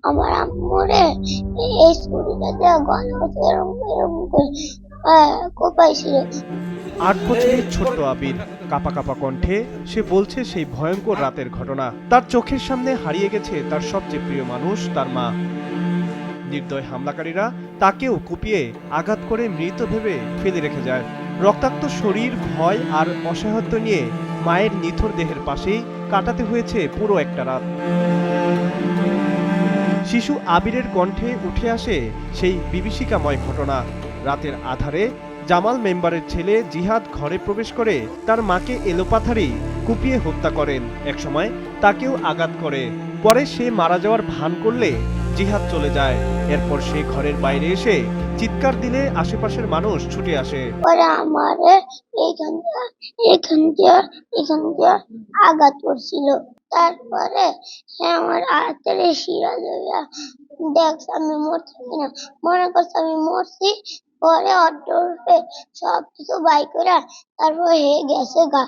আমার আম্মুরে এই ছুরিটা দিয়ে গলা এরকম এরকম করে কোপাইছিল। ৮ বছরের ছোট্ট আবির কাঁপা কাঁপা কণ্ঠে সে বলছে সেই ভয়ঙ্কর রাতের ঘটনা। তার চোখের সামনে হারিয়ে গেছে তার সবচেয়ে প্রিয় মানুষ, তার মা। নির্দয় হামলাকারীরা তাকেও কুপিয়ে আঘাত করে মৃত ভেবে ফেলে রেখে যায়। রক্তাক্ত শরীর, ভয় আর অসহায়ত্ব নিয়ে মায়ের নিথর দেহের পাশেই কাটাতে হয়েছে পুরো একটা রাত। শিশু আবিরের কণ্ঠে উঠে আসে সেই বিভীষিকাময় ঘটনা। রাতের আধারে জামাল মেম্বারের ছেলে জিহাদ ঘরে প্রবেশ করে তার মাকে এলোপাথারি কুপিয়ে হত্যা করেন। একসময় তাকেও আঘাত করে। পরে সে মারা যাওয়ার ভান করলে জিহাদ চলে যায়। এরপর সে ঘরের বাইরে এসে চিৎকার দিলে আশেপাশের মানুষ ছুটে আসে। পরে আমারে এখান দিয়ে আঘাত করছিল। তারপরে আমার হাতের শিরা ধইরা দেখছে আমি মরছি কিনা, মনে করছে আমি মরছি। পরে অটোতে সবকিছু বাই করে তারপর গেছে গা।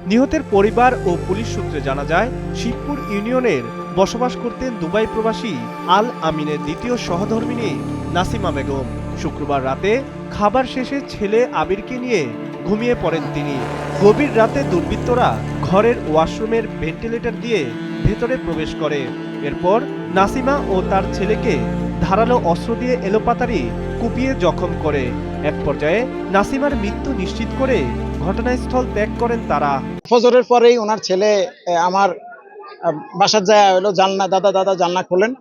নিহতের পরিবার ও পুলিশ সূত্রে জানা যায়, শিবপুর ইউনিয়নের বসবাস করতেন দুবাই প্রবাসী আল আমিনের দ্বিতীয় সহধর্মিণী নাসিমা বেগম। শুক্রবার রাতে খাবার শেষে ছেলে আবিরকে নিয়ে ঘুমিয়ে পড়েন তিনি। গভীর রাতে দুর্বৃত্তরা ঘরের ওয়াশরুমের ভেন্টিলেটর দিয়ে ভেতরে প্রবেশ করে। এরপর নাসিমা ও তার ছেলেকে ধারালো অস্ত্র দিয়ে এলোপাতাড়ি কুপিয়ে জখম করে। এক পর্যায়ে নাসিমার মৃত্যু নিশ্চিত করে ঘটনাস্থল ত্যাগ করেন তারা। ফজরের পরেই ওনার ছেলে আমার বাসার যায় হলো জানলা, দাদা জানলা খোলেন,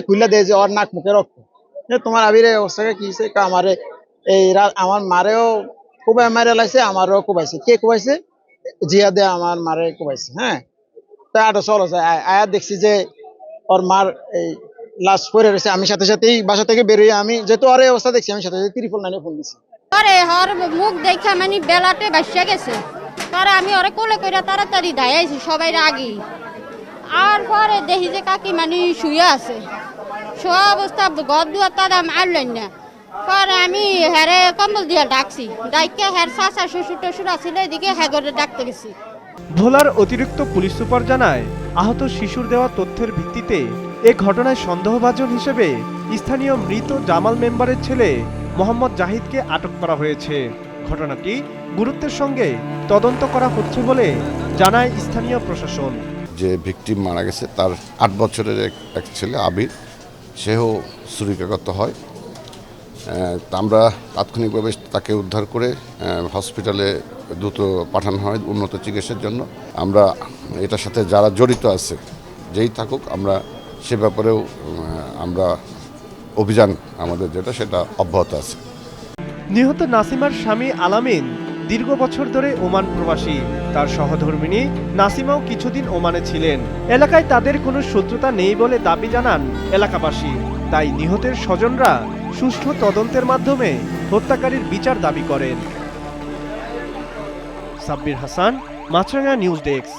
খুলে দেয় যে ওর নাক মুখে রক্ত। তোমার আবির অবস্থাকে কি হয়েছে? আমারে আমার মারেও খুবই মারে লাইছে, আমারও কুবাইছে। কে কুবাইছে? জিয়াদে আমার মারে কুবাইছে। হ্যাঁ, তাই আটো চলো আয়া দেখছি যে ওর মার এই লাশ পড়ে রয়েছে। আমি সাথে সাথেই বাসা থেকে বেরিয়ে, আমি যেহেতু ওর অবস্থা দেখছি, আমি সাথে সাথে 999 ফোন দিছি। আরে হর মুখ দেখা মানে বেলাতে বাসা গেছে। তারা আমি ওরে কোলে কইরা তাড়াতাড়ি দাঁড়াইছি সবাই আগে। আর পরে দেখি যে কাকি মানে শুয়ে আছে। শোয়া অবস্থা ঘর দুয়ার তারা মারলেন না। পরে আমি হেরে কম্বল দিয়ে ডাকছি, ডাইকে হের চাচা শ্বশুর টশুর আছিল, এদিকে হ্যাগরে ডাকতে গেছি। ভোলার অতিরিক্ত পুলিশ সুপার জানায়, আহত শিশুর দেওয়া তথ্যের ভিত্তিতে এ ঘটনায় সন্দেহভাজন হিসেবে স্থানীয় মৃত জামাল মেম্বারের ছেলে মোহাম্মদ জাহিদকে আটক করা হয়েছে। ঘটনাটি গুরুত্বের সঙ্গে তদন্ত করা হচ্ছে বলে জানায় স্থানীয় প্রশাসন। যে ভিকটিম মারা গেছে তার 8 বছরের এক ছেলে আবির, সেও ছুরিকাঘাত হয়। আমরা তাৎক্ষণিকভাবে তাকে উদ্ধার করে হসপিটালে দ্রুত পাঠানো হয় উন্নত চিকিৎসার জন্য। আমরা এটার সাথে যারা জড়িত আছে যেই থাকুক, আমরা সে ব্যাপারেও আমরা অভিযান আমাদের সেটা অব্যাহত আছে। নিহত নাসিমার স্বামী আলামিন দীর্ঘ বছর ধরে ওমান প্রবাসী। তার সহধর্মিণী নাসিমাও কিছুদিন ওমানে ছিলেন। এলাকায় তাদের কোনো শত্রুতা নেই বলে দাবি জানান এলাকাবাসী। তাই নিহতের স্বজনরা সুষ্ঠু তদন্তের মাধ্যমে হত্যাকারীর বিচার দাবি করেন। সাব্বির হাসান, মাছরাঙা নিউজ ডেস্ক।